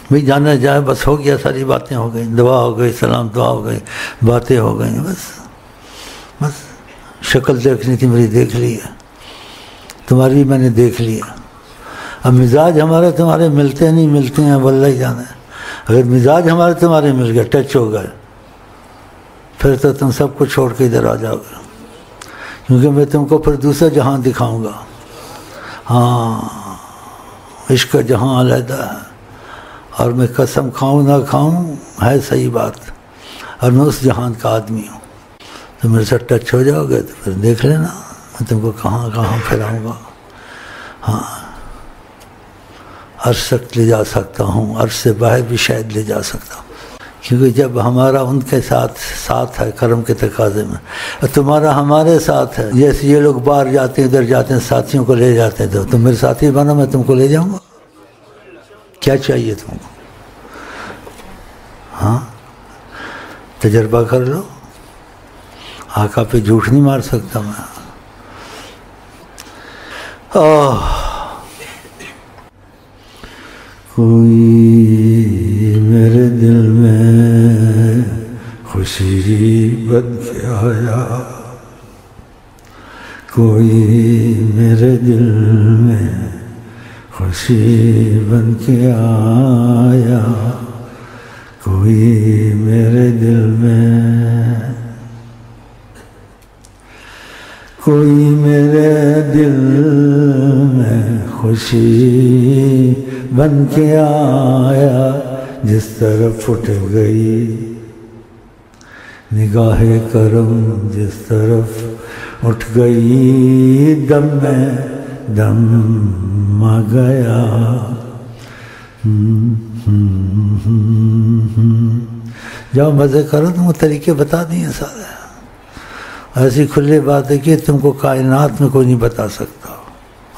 بھائی جانا جائے بس ہو گیا، ساری باتیں ہو گئی، دعا ہو گئی، سلام دعا ہو گئی، باتیں ہو گئیں، بس شکل دیکھنی تھی میری دیکھ لی ہے، تمہاری میں نے دیکھ لیا۔ اب مزاج ہمارے تمہارے ملتے نہیں ملتے ہیں واللہ ہی جانا ہے۔ اگر مزاج ہمارے تمہارے مل گئے، ٹچ ہو گئے، پھر تو تم سب کو چھوڑ کے ادھر آ جاؤ گے، کیونکہ میں تم کو پھر دوسرا جہاں دکھاؤں گا۔ ہاں، عشق کا جہاں علیحدہ ہے، اور میں قسم کھاؤں نہ کھاؤں ہے صحیح بات، اور میں اس جہان کا آدمی ہوں۔ تو میرے ساتھ ٹچ ہو جاؤ گے تو پھر دیکھ لینا میں تم کو کہاں کہاں پھیلاؤں گا۔ ہاں، عرش تک لے جا سکتا ہوں، عرش سے باہر بھی شاید لے جا سکتا ہوں، کیونکہ جب ہمارا ان کے ساتھ ہے کرم کے تقاضے میں، اور تمہارا ہمارے ساتھ ہے۔ جیسے یہ لوگ باہر جاتے ہیں، ادھر جاتے ہیں، ساتھیوں کو لے جاتے ہیں، تو تم میرے ساتھی بنو، میں تم کو لے جاؤں گا۔ کیا چاہیے تم کو؟ ہاں، تجربہ کر لو، آقا پہ جھوٹ نہیں مار سکتا میں۔ کوئی میرے دل میں خوشی بن کے آیا، کوئی میرے دل میں خوشی بن کے آیا، کوئی میرے دل میں، کوئی میرے دل میں خوشی بن کے آیا، جس طرف اٹھ گئی نگاہ کرم، جس طرف اٹھ گئی دم میں دم آ گیا۔ جاؤ مزے کرو، تم کو طریقے بتا دیے سارے، ایسی کھلی بات ہے کہ تم کو کائنات میں کوئی نہیں بتا سکتا۔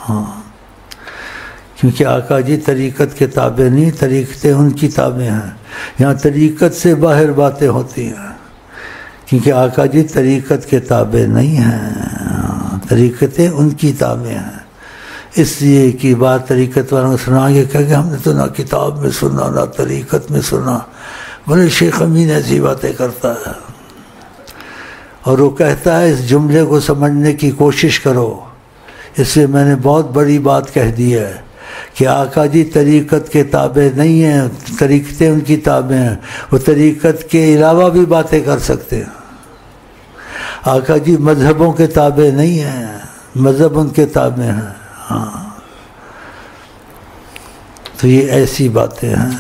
ہاں، کیونکہ آقا جی طریقت کے تابع نہیں، طریقتیں ان کی تابع ہیں۔ یہاں طریقت سے باہر باتیں ہوتی ہیں، کیونکہ آقا جی طریقت کے تابع نہیں ہیں، طریقتیں ان کی تابع ہیں۔ اس لیے کی بات طریقت والوں کو سنا کے کہ ہم نے تو نہ کتاب میں سنا نہ طریقت میں سنا، بولے شیخ امین ایسی باتیں کرتا ہے، اور وہ کہتا ہے اس جملے کو سمجھنے کی کوشش کرو۔ اس لیے میں نے بہت بڑی بات کہہ دی ہے کہ آقا جی طریقت کے تابع نہیں ہیں، طریقتیں ان کی تابع ہیں، وہ طریقت کے علاوہ بھی باتیں کر سکتے ہیں۔ آقا جی مذہبوں کے تابع نہیں ہیں، مذہب ان کے تابع ہیں۔ ہاں، تو یہ ایسی باتیں ہیں۔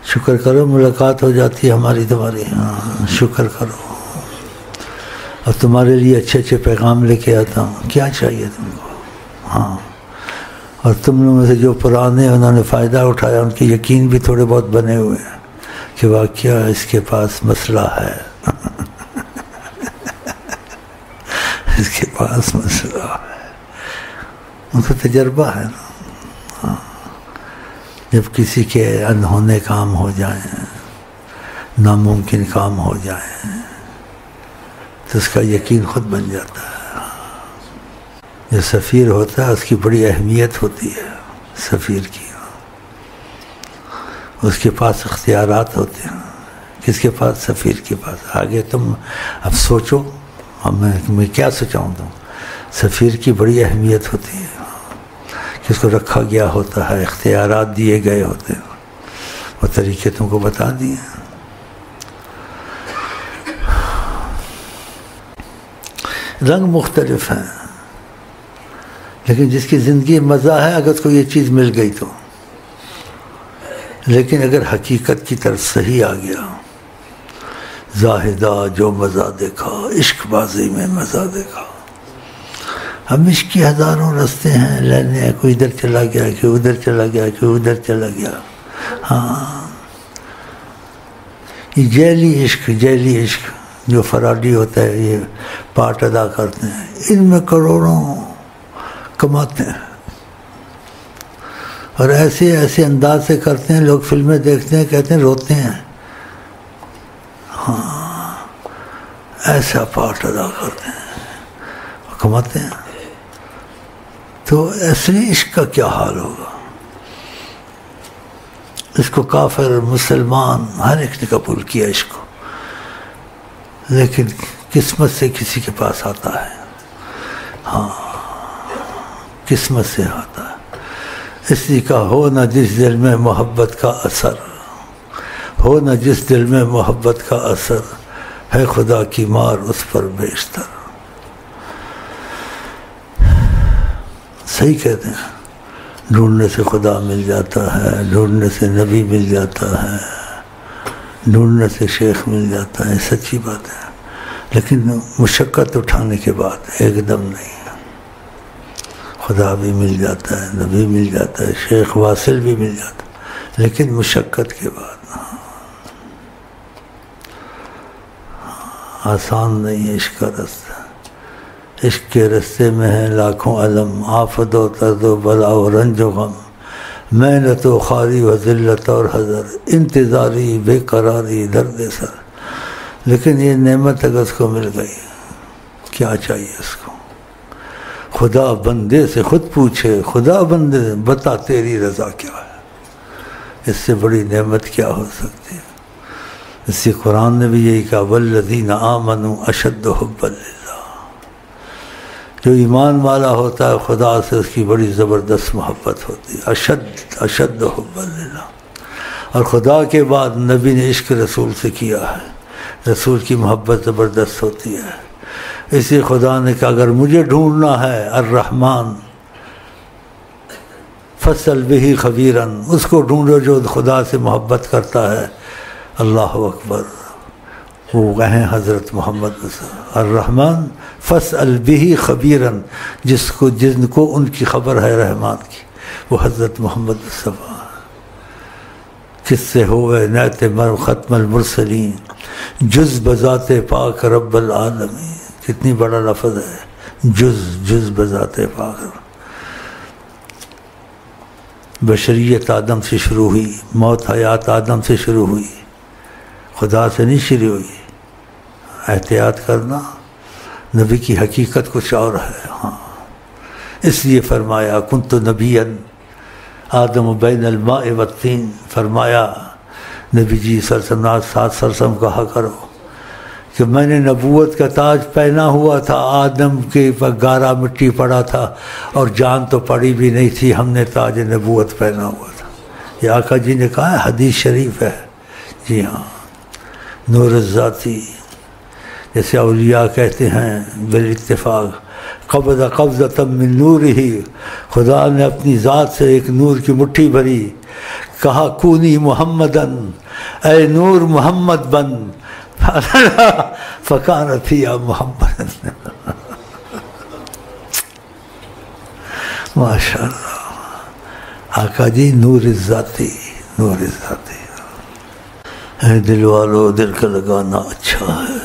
شکر کرو، ملاقات ہو جاتی ہے ہماری تمہاری۔ ہاں، شکر کرو، اور تمہارے لیے اچھے اچھے پیغام لے کے آتا ہوں۔ کیا چاہیے تم کو؟ ہاں، اور تم لوگوں میں سے جو پرانے انہوں نے فائدہ اٹھایا، ان کے یقین بھی تھوڑے بہت بنے ہوئے ہیں کہ واقعہ اس کے پاس مسئلہ ہے، اس کے پاس مسئلہ ہے، ان کو تجربہ ہے نا۔ ہاں، جب کسی کے انہونے کام ہو جائیں، ناممکن کام ہو جائیں، تو اس کا یقین خود بن جاتا ہے۔ جو سفیر ہوتا ہے اس کی بڑی اہمیت ہوتی ہے، سفیر کی اس کے پاس اختیارات ہوتے ہیں۔ کس کے پاس؟ سفیر کے پاس۔ آگے تم اب سوچو، اب میں کیا سوچاؤں؟ تم سفیر کی بڑی اہمیت ہوتی ہے، کس کو رکھا گیا ہوتا ہے، اختیارات دیے گئے ہوتے ہیں، وہ طریقے تم کو بتا دیے۔ رنگ مختلف ہیں، لیکن جس کی زندگی مزہ ہے اگر اس کو یہ چیز مل گئی تو، لیکن اگر حقیقت کی طرف صحیح آ گیا، زاہدہ جو مزہ دیکھا، عشق بازی میں مزہ دیکھا۔ ہم عشق کی ہزاروں رستے ہیں لینے، کوئی ادھر چلا گیا، کوئی ادھر چلا گیا، کوئی ادھر چلا گیا۔ ہاں، یہ جیلی عشق جو فراڈی ہوتا ہے، یہ پارٹ ادا کرتے ہیں، ان میں کروڑوں کماتے ہیں، اور ایسے انداز سے کرتے ہیں، لوگ فلمیں دیکھتے ہیں کہتے ہیں روتے ہیں۔ ہاں، ایسا پارٹ ادا کرتے ہیں، کماتے ہیں۔ تو اصلی عشق کا کیا حال ہوگا؟ اس کو کافر مسلمان ہر ایک نے قبول کیا اس کو، لیکن قسمت سے کسی کے پاس آتا ہے، ہاں قسمت سے آتا ہے۔ اس لیے کہا ہو نہ جس دل میں محبت کا اثر، ہو نہ جس دل میں محبت کا اثر، ہے خدا کی مار اس پر بیشتر۔ صحیح کہتے ہیں، ڈھونڈنے سے خدا مل جاتا ہے، ڈھونڈنے سے نبی مل جاتا ہے، ڈھونڈنے سے شیخ مل جاتا ہے، سچی بات ہے، لیکن مشقت اٹھانے کے بعد ایک دم نہیں۔ خدا بھی مل جاتا ہے، نبی مل جاتا ہے، شیخ واصل بھی مل جاتا ہے، لیکن مشقت کے بعد۔ آسان نہیں ہے عشق کا رستہ، عشق کے رستے میں ہے لاکھوں علم، آفت و طرد و بلا و رنج و غم، محنت و خواری و ذلت اور حذر، انتظاری بے قراری درد سر۔ لیکن یہ نعمت اگر اس کو مل گئی، کیا چاہیے اس کو؟ خدا بندے سے خود پوچھے، خدا بندے سے بتا تیری رضا کیا ہے، اس سے بڑی نعمت کیا ہو سکتی ہے؟ اس سے قرآن نے بھی یہی کہا والذین آمنوا اشد حبا للہ، جو ایمان والا ہوتا ہے خدا سے اس کی بڑی زبردست محبت ہوتی ہے، اشد حبا للہ۔ اور خدا کے بعد نبی نے عشق رسول سے کیا ہے، رسول کی محبت زبردست ہوتی ہے۔ اسی خدا نے کہا اگر مجھے ڈھونڈنا ہے الرحمن فصل بہی خبیرن، اس کو ڈھونڈو جو خدا سے محبت کرتا ہے۔ اللہ اکبر، وہ ہیں حضرت محمد الرحمن فصل بہی خبیرن، جن کو ان کی خبر ہے رحمان کی، وہ حضرت محمد مصطفیٰ۔ کس سے ہوئے نیت ختم المرسلین، جز بذات پاک رب العالمین۔ کتنی بڑا لفظ ہے، جز بذات پاک۔ بشریت آدم سے شروع ہوئی، موت حیات آدم سے شروع ہوئی، خدا سے نہیں شروع ہوئی۔ احتیاط کرنا، نبی کی حقیقت کچھ اور ہے۔ ہاں، اس لیے فرمایا کنت نبیا آدم بین الماء والطین، فرمایا نبی جی صلی اللہ علیہ وسلم ساتھ سرسم کہا کرو کہ میں نے نبوت کا تاج پہنا ہوا تھا، آدم کے پر گارا مٹی پڑا تھا اور جان تو پڑی بھی نہیں تھی، ہم نے تاج نبوت پہنا ہوا تھا۔ یہ آقا جی نے کہا ہے، حدیث شریف ہے۔ جی ہاں، نور الذاتی، جیسے اولیاء کہتے ہیں بالاتفاق قبض قبضۃ من نورہ، خدا نے اپنی ذات سے ایک نور کی مٹھی بھری، کہا کونی محمدن، اے نور محمد بن، فکانت فیہا محمد۔ ماشاء اللہ، آقا جی نور الذاتی، نور الذاتی۔ اے دل والو، دل کا لگانا اچھا ہے،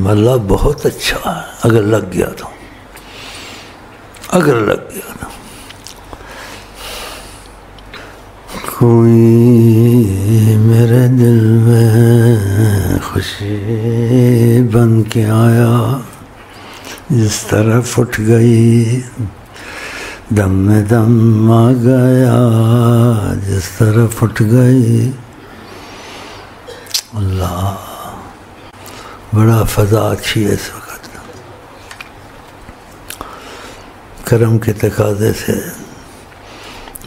اللہ بہت اچھا ہے اگر لگ گیا تو، اگر لگ گیا تو۔ کوئی میرے دل میں خوشی بن کے آیا، جس طرح پھٹ گئی دم میں دم آ گیا، جس طرح پھٹ گئی۔ اللہ، بڑا فضا اچھی ہے اس وقت، کرم کے تقاضے سے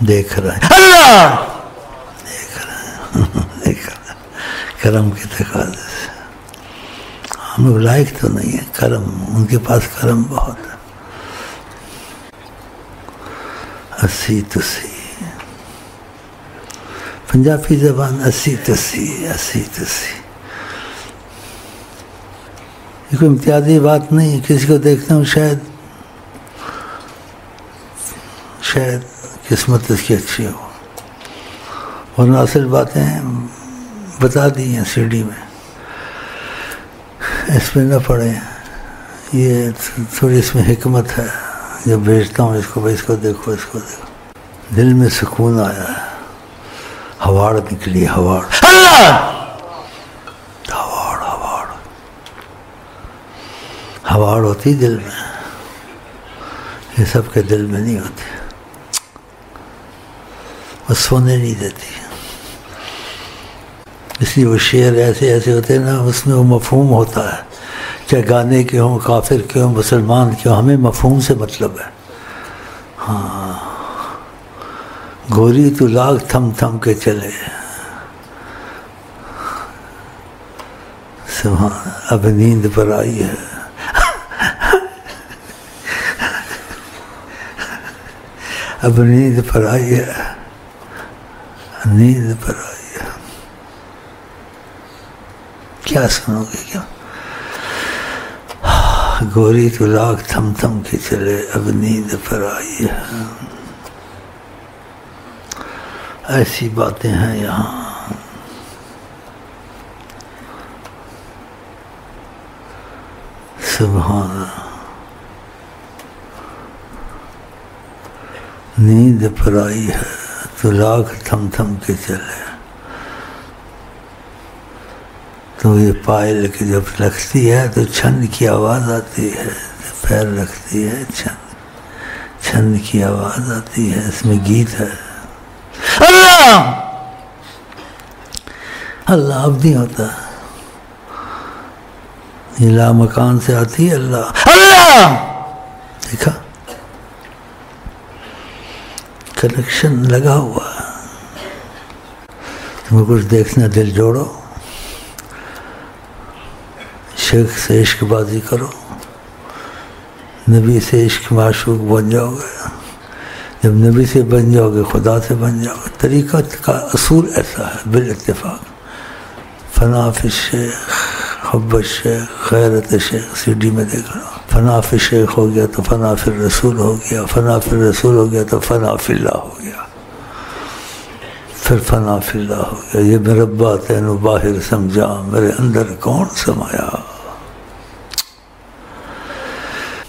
دیکھ رہے ہیں اللہ، دیکھ رہے ہیں کرم کے تقاضے سے۔ ہم لوگ لائق تو نہیں ہیں کرم، ان کے پاس کرم بہت ہے۔ اسی تسی، پنجابی زبان اسی تسی، اسی تسی، یہ کوئی امتیازی بات نہیں ہے۔ کسی کو دیکھتا ہوں شاید قسمت اس کی اچھی ہو، ورنہ اصل باتیں بتا دی ہیں سی ڈی میں، اس میں نہ پڑھیں۔ یہ تھوڑی اس میں حکمت ہے، جب بھیجتا ہوں اس کو، بھائی اس کو دیکھو، اس کو دیکھو، دل میں سکون آیا ہے، ہواڑ نکلی، ہواڑ اللہ، ہواڑ ہوتی دل میں، یہ سب کے دل میں نہیں ہوتی۔ وہ سونے نہیں دیتی. اس لیے وہ شعر ایسے ایسے ہوتے ہیں نا، اس میں وہ مفہوم ہوتا ہے، چاہے گانے کے ہوں، کافر کے ہوں، مسلمان کے ہوں، ہمیں مفہوم سے مطلب ہے. ہاں، گوری تو لاکھ تھم تھم کے چلے، سبحان، اب نیند پر آئی ہے. اب نیند پر آئی ہے، نیند پر آئی ہے. کیا سنو گے کیا؟ گوری تو لاکھ تھم تھم کے چلے، اب نیند پر آئی ہے. ایسی باتیں ہیں یہاں. سبحان اللہ. نیند پر آئی ہے تو لاکھ تھم تھم کے چلے. تو یہ پائل کی جب لگتی ہے تو چھن کی آواز آتی ہے، پیر رکھتی ہے چھن چھن کی آواز آتی ہے. اس میں گیت ہے. اللہ اللہ اب نہیں ہوتا، یہ لا مکان سے آتی ہے اللہ اللہ. دیکھا کنیکشن لگا ہوا ہے. تمہیں کچھ دیکھنا دل جوڑو، شیخ سے عشق بازی کرو، نبی سے عشق معشوق بن جاؤ گے. جب نبی سے بن جاؤ گے خدا سے بن جاؤ گے. طریقہ کا اصول ایسا ہے بالاتفاق. فنا فی الشیخ، حب الشیخ، غیرت شیخ. سی ڈی میں دیکھ لو. فنا فی الشیخ ہو گیا تو فنا فی الرسول ہو گیا، فنا فی الرسول ہو گیا تو فنا فی اللہ ہو گیا، پھر فنا فی اللہ ہو گیا. یہ مربع تینو باہر سمجھا، میرے اندر کون سمایا.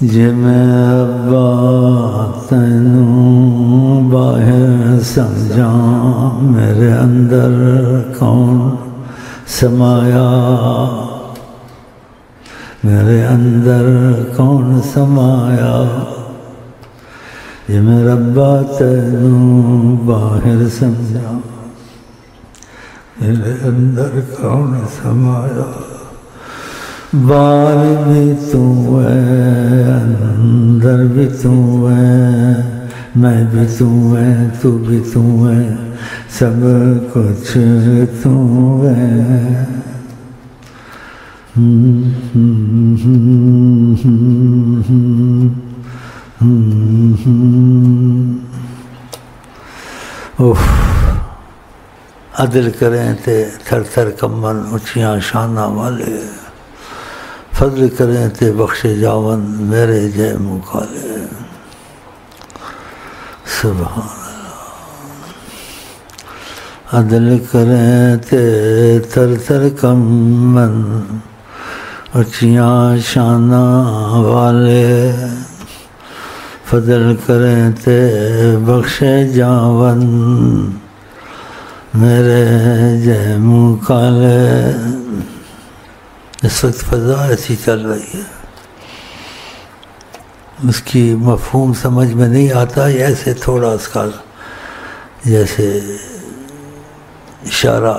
یہ مربع تینو باہر سمجھا، میرے اندر کون سمایا، میرے اندر کون سمایا. یہ مربع تینو باہر سمجھا، میرے اندر کون سمایا. باہر بھی تو ہے، اندر بھی تو ہے، میں بھی تو ہے، تو بھی تو ہے، سب کچھ تو ہے. عدل کریں تے تھر تھر کمن، اونچیاں شانہ والے. فضل کریں تے بخش جاون، میرے جے منہ کالے. سبحان اللہ. عدل کریں تے تھر تھر کمن، اونچیاں شانہ والے. فضل کریں تے بخش جاون، میرے جے منہ کالے. اس وقت فضا ایسی چل رہی ہے، اس کی مفہوم سمجھ میں نہیں آتا. ایسے تھوڑا اس کا جیسے اشارہ،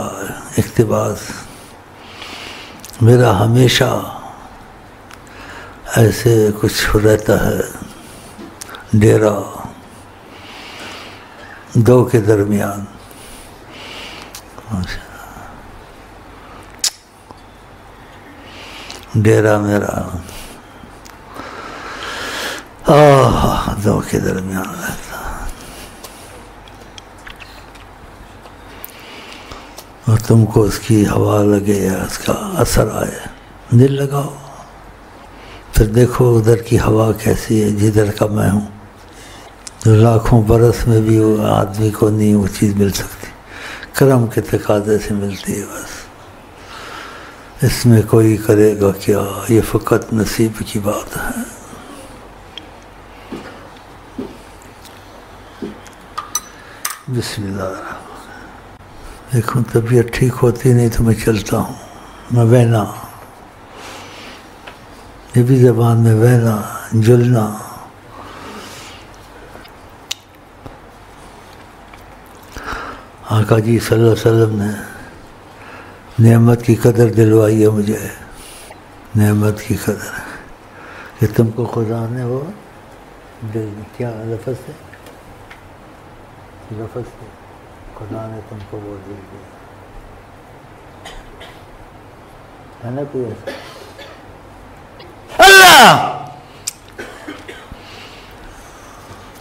اقتباس. میرا ہمیشہ ایسے کچھ رہتا ہے، ڈیرا دو کے درمیان. ڈیرا میرا دو کے درمیان رہتا، اور تم کو اس کی ہوا لگے یا اس کا اثر آئے. دل لگاؤ، پھر دیکھو ادھر کی ہوا کیسی ہے جدھر کا میں ہوں. جو لاکھوں برس میں بھی وہ آدمی کو نہیں وہ چیز مل سکتی، کرم کے تقاضے سے ملتی ہے بس. اس میں کوئی کرے گا کیا، یہ فقط نصیب کی بات ہے. بسم اللہ الرحمن. دیکھو طبیعت ٹھیک ہوتی نہیں تو میں چلتا ہوں، میں بہنا، یہ بھی زبان میں بہنا، جلنا. آقا جی صلی اللہ علیہ وسلم نے نعمت کی قدر دلوائی ہے مجھے، نعمت کی قدر کہ تم کو خدا نے وہ دل کیا لفظ سے خدا نے تم کو وہ دل دیا ہے نا کوئی ایسا اللہ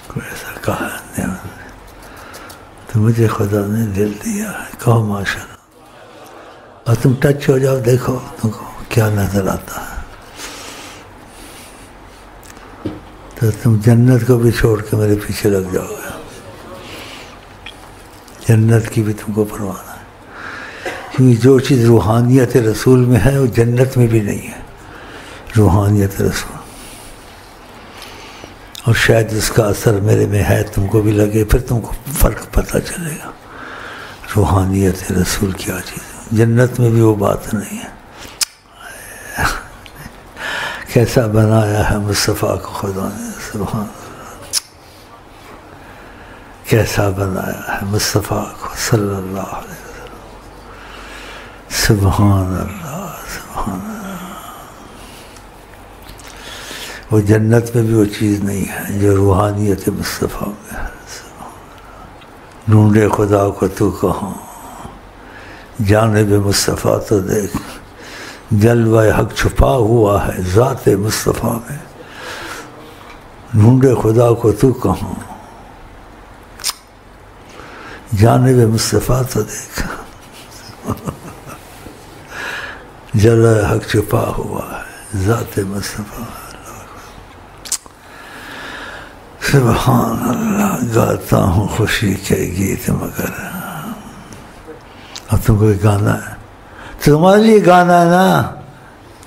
کوئی ایسا کہا نعمت تو مجھے خدا نے دل دیا ہے، کہو ماشاءاللہ، اور تم ٹچ ہو جاؤ، دیکھو تم کو کیا نظر آتا ہے، تو تم جنت کو بھی چھوڑ کے میرے پیچھے لگ جاؤ گے، جنت کی بھی تم کو پرواہ ہے، کیونکہ جو چیز روحانیت رسول میں ہے وہ جنت میں بھی نہیں ہے، روحانیت رسول، اور شاید اس کا اثر میرے میں ہے، تم کو بھی لگے، پھر تم کو فرق پتہ چلے گا روحانیت رسول کیا چیز ہے، جنت میں بھی وہ بات نہیں ہے۔ کیسا بنایا ہے مصطفیٰ کو خدا نے، سبحان اللہ، کیسا بنایا ہے مصطفیٰ کو صلی اللہ علیہ وسلم، سبحان اللہ سبحان اللہ۔ وہ جنت میں بھی وہ چیز نہیں ہے جو روحانیت مصطفیٰ میں ہے، ڈھونڈے خدا کو تو کہاں، جانب مصطفیٰ تو دیکھ، جلوہ حق چھپا ہوا ہے ذات مصطفیٰ میں، ڈھونڈے خدا کو تو کہاں، جانب مصطفیٰ تو دیکھ، جلوہ حق چھپا ہوا ہے ذات مصطفیٰ۔ سبحان اللہ، گاتا ہوں خوشی کے گیت مگر، اب تم کو گانا ہے تو تمہارے لیے گانا ہے نا،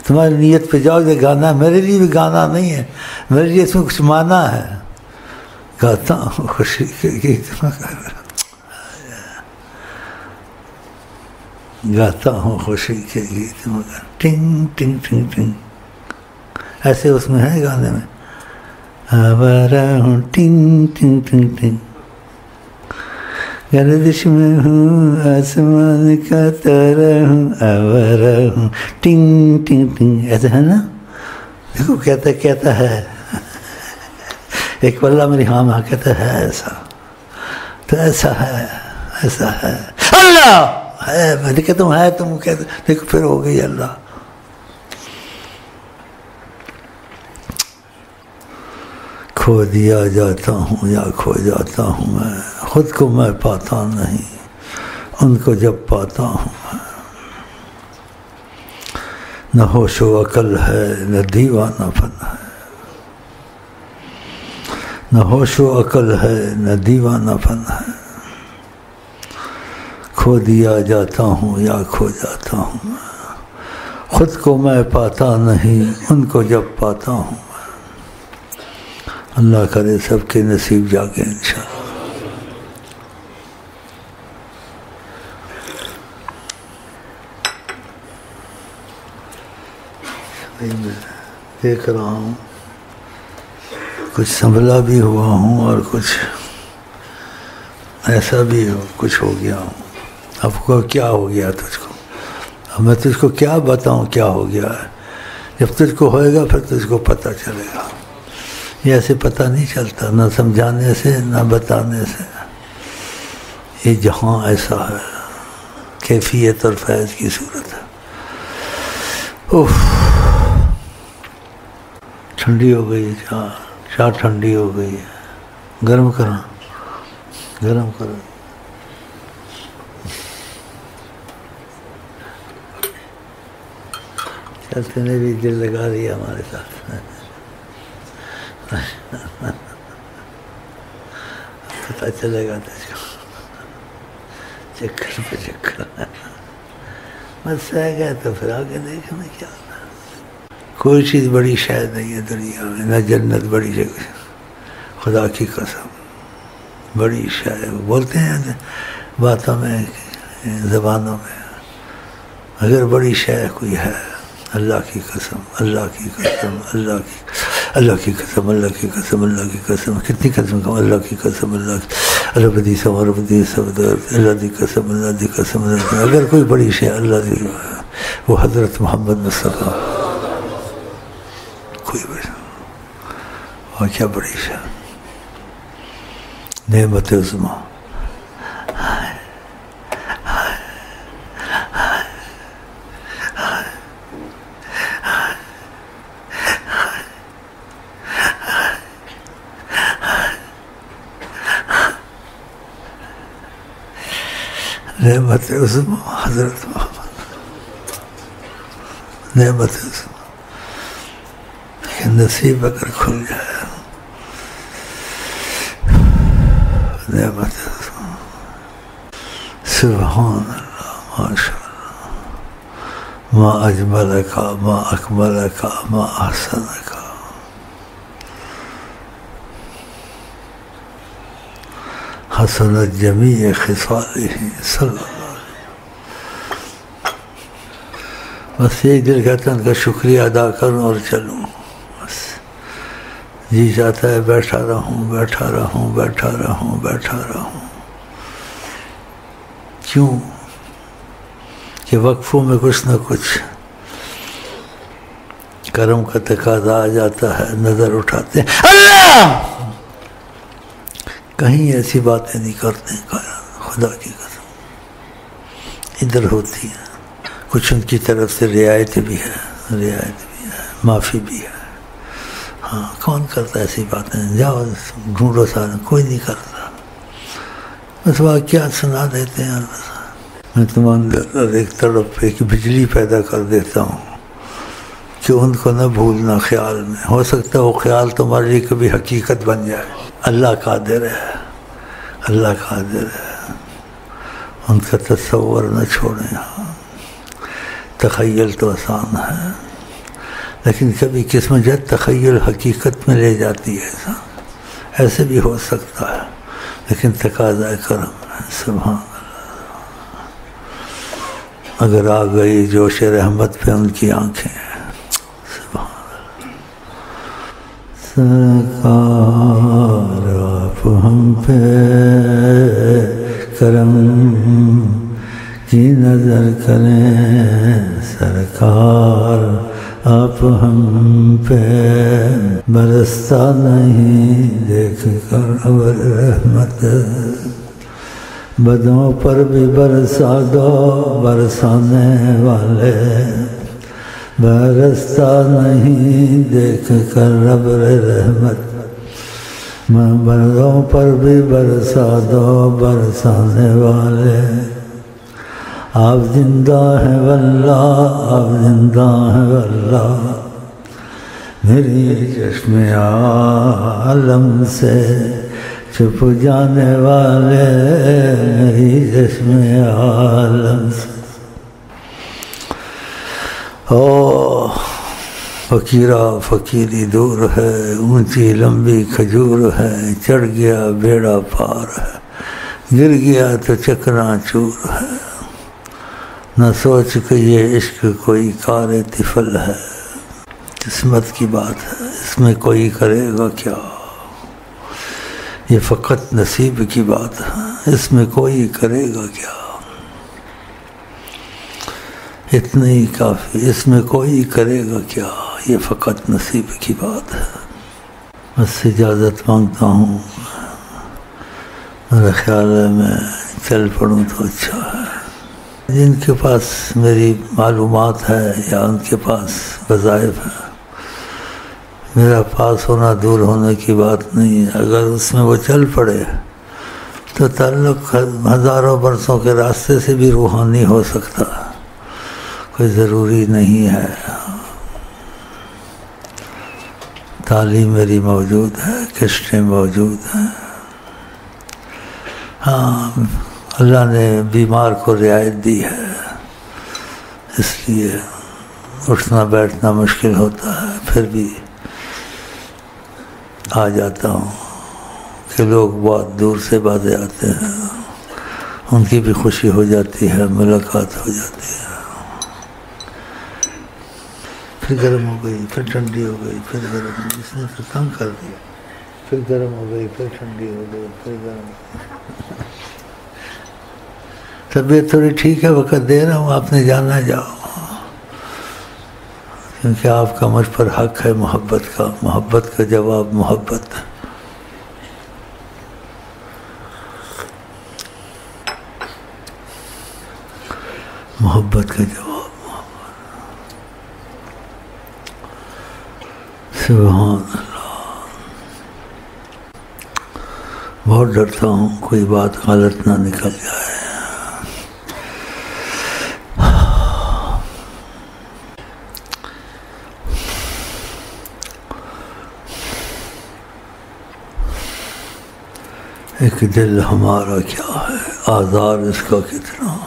تمہاری نیت پہ جاؤ یہ گانا ہے، میرے لیے بھی گانا نہیں ہے، میرے لیے اس میں کچھ معنی ہے، گاتا ہوں خوشی کے گیت مگر، گاتا ہوں خوشی کے گیت مگر، ٹنگ ٹنگ ٹنگ ٹنگ، ایسے اس میں ہے گانے میں، آوارہ ہوں ٹنگ ٹنگ ٹنگ ٹنگ، گردش میں ہوں آسمان کا تارا ہوں، آوارہ ہوں ٹنگ ٹنگ ٹنگ، ایسا ہے نا، دیکھو کہتا ہے ایک واللہ میری ہاں کہتا ہے ایسا، تو ایسا ہے اللہ ہے، میں کہتا ہوں ہے، تم کہتے دیکھو پھر ہو گئی اللہ۔ کھو دیا جاتا ہوں یا کھو جاتا ہوں میں، خود کو میں پاتا نہیں، ان کو جب پاتا ہوں میں، نہ ہوش و عقل ہے نہ دیوانہ پن ہے، نہ ہوش و عقل ہے نہ دیوانہ پن ہے، کھو دیا جاتا ہوں یا کھو جاتا ہوں میں، خود کو میں پاتا نہیں، ان کو جب پاتا ہوں میں۔ اللہ کرے سب کے نصیب جاگے انشاءاللہ۔ میں دیکھ رہا ہوں کچھ سنبھلا بھی ہوا ہوں اور کچھ ایسا بھی کچھ ہو گیا ہوں۔ اب کو کیا ہو گیا تجھ کو، اب میں تجھ کو کیا بتاؤں کیا ہو گیا ہے، جب تجھ کو ہوئے گا پھر تجھ کو پتہ چلے گا، یہ ایسے پتہ نہیں چلتا، نہ سمجھانے سے نہ بتانے سے، یہ جہاں ایسا ہے، کیفیت اور فیض کی صورت ہے۔ ٹھنڈی ہو گئی چاہ ٹھنڈی ہو گئی ہے، گرم کرا گرم کرا، چلتے نے بھی دل لگا دیا ہمارے ساتھ، پتہ چلے گا تجھ کو، چکر پہ چکر، بس سہ گئے تو پھر آگے دیکھنا کیا ہوتا ہے۔ کوئی چیز بڑی شاید نہیں ہے دنیا میں، نہ جنت بڑی جگہ، خدا کی قسم بڑی شاید، بولتے ہیں باتوں میں زبانوں میں، اگر بڑی شے کوئی ہے، اللہ کی قسم اللہ کی قسم اللہ کی قسم اللہ کی قسم اللہ کی قسم، کتنی قسم کا اللہ کی قسم اللہ کی، ربدی سم ربدی سب اللہ دی قسم اللہ دی قسم اگر کوئی بڑی شے اللہ دی وہ حضرت محمد مصطفیٰ کوئی بڑی اور کیا بڑی شے نعمت عظمیٰ نعمت عظمیٰ حضرت محمد نعمت عظمیٰ کہ نصیب اگر کھل جائے نعمت عظمیٰ سبحان اللہ ماشاء اللہ ما اجملک ما اکملک ما احسنک حسنت جمیع خصالہ صلی اللہ علیہ بس ایک دل کہتا ہے ان کا شکریہ ادا کروں اور چلوں بس جی چاہتا ہے بیٹھا رہوں بیٹھا رہوں بیٹھا رہوں بیٹھا رہوں کیوں کہ وقفوں میں کچھ نہ کچھ کرم کا تقاضا آ جاتا ہے نظر اٹھاتے ہیں اللہ کہیں ایسی باتیں نہیں کرتے خدا کی قسم ادھر ہوتی ہیں کچھ ان کی طرف سے رعایت بھی ہے معافی بھی ہے ہاں کون کرتا ایسی باتیں جاؤ ڈھونڈو سارا کوئی نہیں کرتا بس واقعات سنا دیتے ہیں میں تمہارے اندر ایک تڑپ پہ کہ بجلی پیدا کر دیتا ہوں کہ ان کو نہ بھولنا خیال میں ہو سکتا ہے وہ خیال تمہارے لیے کبھی حقیقت بن جائے اللہ قادر ہے اللہ قادر ہے ان کا تصور نہ چھوڑیں تخیل تو آسان ہے لیکن کبھی قسمت جب تخیل حقیقت میں لے جاتی ہے ایسے بھی ہو سکتا ہے لیکن تقاضا کرم ہے سبحان اللہ اگر آ گئی جوش رحمت پہ ان کی آنکھیں سرکار آپ ہم پہ کرم کی نظر کریں سرکار آپ ہم پہ برستا نہیں دیکھ کر ابر رحمت بدوں پر بھی برسا دو برسانے والے برستا نہیں دیکھ کر رب رحمت میں بندوں پر بھی برسا دو برسانے والے آپ زندہ ہیں واللہ آپ زندہ ہیں واللہ میری چشم عالم سے چھپ جانے والے میری چشم عالم سے او فقیرہ فقیری دور ہے اونچی لمبی کھجور ہے چڑھ گیا بیڑا پار ہے گر گیا تو چکنا چور ہے نہ سوچ کہ یہ عشق کوئی کار طفل ہے قسمت کی بات ہے اس میں کوئی کرے گا کیا یہ فقط نصیب کی بات ہے اس میں کوئی کرے گا کیا اتنا ہی کافی اس میں کوئی کرے گا کیا یہ فقط نصیب کی بات ہے بس اجازت مانگتا ہوں میرا خیال ہے میں چل پڑوں تو اچھا ہے جن کے پاس میری معلومات ہے یا ان کے پاس وظائف ہے میرا پاس ہونا دور ہونے کی بات نہیں ہے اگر اس میں وہ چل پڑے تو تعلق ہزاروں برسوں کے راستے سے بھی روحانی ہو سکتا ہے کوئی ضروری نہیں ہے تعلیم میری موجود ہے کشتیں موجود ہیں ہاں اللہ نے بیمار کو رعایت دی ہے اس لیے اٹھنا بیٹھنا مشکل ہوتا ہے پھر بھی آ جاتا ہوں کہ لوگ بہت دور سے باتیں آتے ہیں ان کی بھی خوشی ہو جاتی ہے ملاقات ہو جاتی ہے پھر گرم ہو گئی پھر ٹھنڈی ہو گئی پھر گرم ہو گئی اس نے تو تنگ کر دیا پھر گرم ہو گئی، پھر ٹھنڈی ہو گئی، پھر گرم ہو گئی۔ طبیعت تھوڑی ٹھیک ہے، وقت دے رہا ہوں، آپ نے جانا جاؤ، کیونکہ آپ کا مجھ پر حق ہے محبت کا، محبت کا جواب محبت۔ محبت کا جواب محبت۔ سبحان اللہ۔ بہت ڈرتا ہوں کوئی بات غلط نہ نکل جائے۔ ایک دل ہمارا کیا ہے، آزار اس کا کتنا۔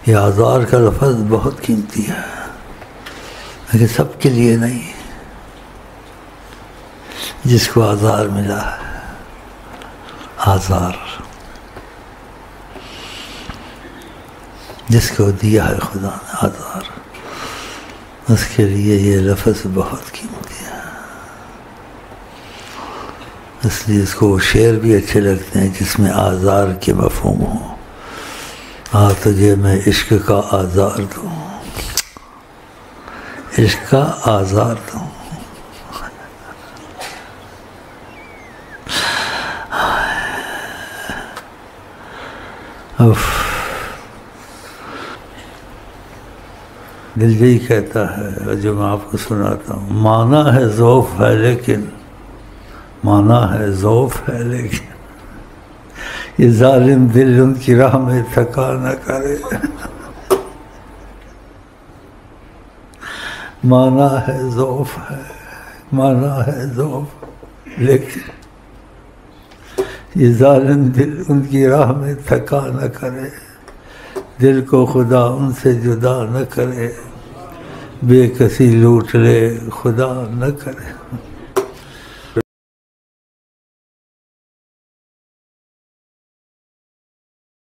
یہ آزار کا لفظ بہت قیمتی ہے، لیکن سب کے لیے نہیں۔ جس کو آزار ملا ہے، آزار جس کو دیا ہے خدا نے آزار، اس کے لیے یہ لفظ بہت قیمتی ہے۔ اس لیے اس کو شعر بھی اچھے لگتے ہیں جس میں آزار کے مفہوم ہوں۔ تجھے میں عشق کا آزار دوں، عشق کا آزار دوں۔ دل یہی کہتا ہے جو میں آپ کو سناتا ہوں، مانا ہے ذوف ہے لیکن، مانا ہے ذوف ہے لیکن یہ ظالم دل ان کی راہ میں تھکا نہ کرے۔ مانا ہے ذوف ہے، مانا ہے ذوف لیکن یہ ظالم دل ان کی راہ میں تھکا نہ کرے۔ دل کو خدا ان سے جدا نہ کرے، بے کسی لوٹ لے خدا نہ کرے۔